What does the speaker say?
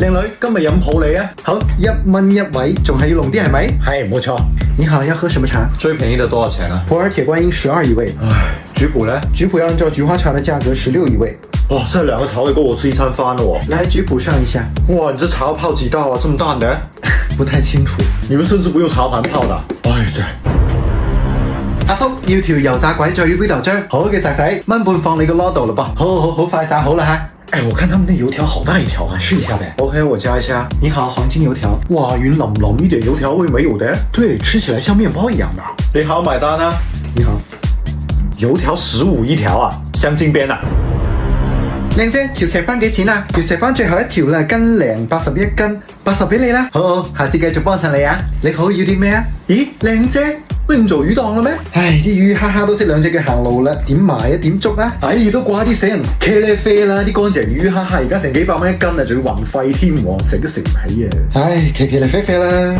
靚女，今日飲普洱啊？好，1蚊一位，仲係要濃啲係咪？係，冇錯。你好，要喝什麼茶？最便宜的多少錢啊？普洱鐵觀音12一位。唉，菊普呢？菊普要按照菊花茶的價格16一位。哇，這兩個茶會夠我吃一餐飯咯。來，菊普上一下。哇，你這茶泡幾道啊？這麼淡的？不太清楚。你們甚至不用茶盤泡的。唉，對。阿叔，要條油炸鬼，再要杯豆漿。好嘅，仔仔，蚊半放你個籮度啦噃。好快炸好了哈。哎，我看他們那油條好大一條啊，試一下唄。OK，我加一下。你好，黃金油條。哇，軟腍腍，一點油條味沒有的。對，吃起來像麵包一樣的。你好，買單啊。你好，油條15一條啊，鑲金邊啊。靚姐，條石斑幾錢啊？條石斑最後一條啦，1斤81斤，80俾你啦。好，下次繼續幫襯你啊。你好，要啲咩啊？咦，靚姐，喂唔做魚檔啦咩？唉，啲魚哈哈都識兩隻腳行路啦，點賣啊？點捉啊？唉，都掛啲死人茄喱啡啦，啲乾淨魚哈哈而家成幾百蚊一斤啊，仲要運費添，食都食唔起啊！唉，茄喱啡啡啦。